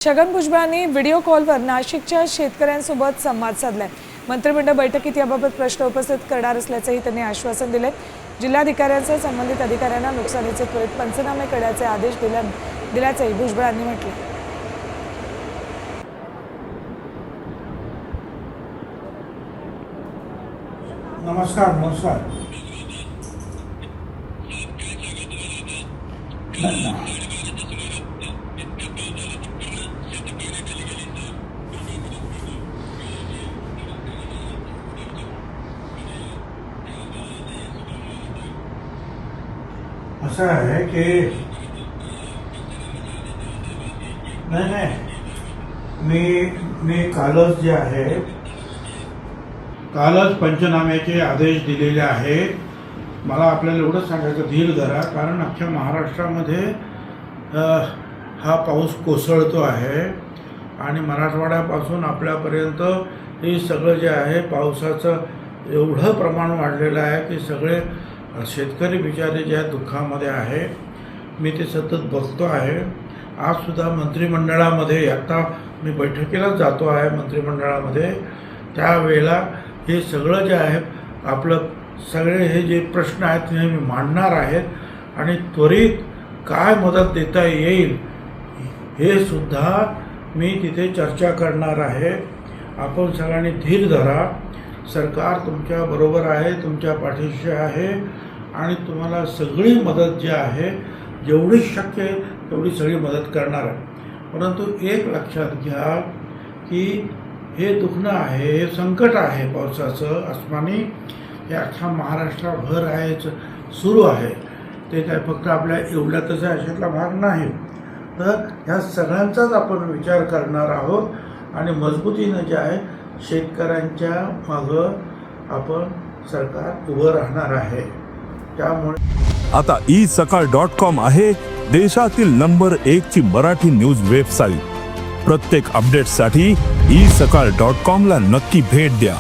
Chhagan भुजबळांनी video कॉलवर नाशिकच्या शेतकऱ्यांसोबत संवाद साधलाय। मंत्रिमंडळ बैठकीत याबाबत प्रश्न उपस्थित करणार असल्याचंही त्यांनी आश्वासन दिले। जिल्हाधिकाऱ्यांसह संबंधित अधिकाऱ्यांना नुकसानीचे त्वरित पंचनामे करण्याचे आदेश दिल्याचंही भुजबळांनी म्हटलं। नमस्कार असं आहे की मी कालच जे आहे कालच पंचनाम्याचे आदेश दिलेले आहेत। मला आपल्याला एवढंच सांगायचं, धीर धरा, कारण अख्ख्या महाराष्ट्रामध्ये हा पाऊस कोसळतो आहे आणि मराठवाड्यापासून आपल्यापर्यंत हे सगळं जे आहे पावसाचं एवढं प्रमाण वाढलेलं आहे की सगळे शेतकरी बिचारे जे दुःखामध्ये आहे। मी ते सतत बघतो आहे। आजसुद्धा मंत्रिमंडळामध्ये आता मी बैठकीलाच जातो आहे मंत्रिमंडळामध्ये, त्यावेळेला हे सगळं जे आहे आपलं सगळे हे जे प्रश्न आहेत ते मी मांडणार आहेत आणि त्वरित काय मदत देता येईल हे सुद्धा मी तिथे चर्चा करणार आहे। आपण सगळ्यांनी धीर धरा, सरकार तुमच्या बरोबर आहे, तुमच्या पाठीशी आहे आणि तुम्हाला सगळी मदत जी आहे जेवढी शक्य आहे तेवढी सगळी मदत करणार आहे। परंतु एक लक्षात घ्या की हे दुखणं आहे, हे संकट आहे पावसाचं आसमानी, हे अख्ख्या महाराष्ट्राभर आहे, सुरू आहे। ते काय फक्त आपल्या एवढ्यातच आहे अशातला भाग नाही। तर ह्या सगळ्यांचाच आपण विचार करणार आहोत आणि मजबूतीनं जे आहे शेतकऱ्यांच्या मागं आपण सरकार उभं राहणार आहे। त्यामुळे आता isakal.com आहे देशातील नंबर 1 ची मराठी न्यूज वेबसाईट। प्रत्येक अपडेटसाठी isakal.com ला नक्की भेट द्या।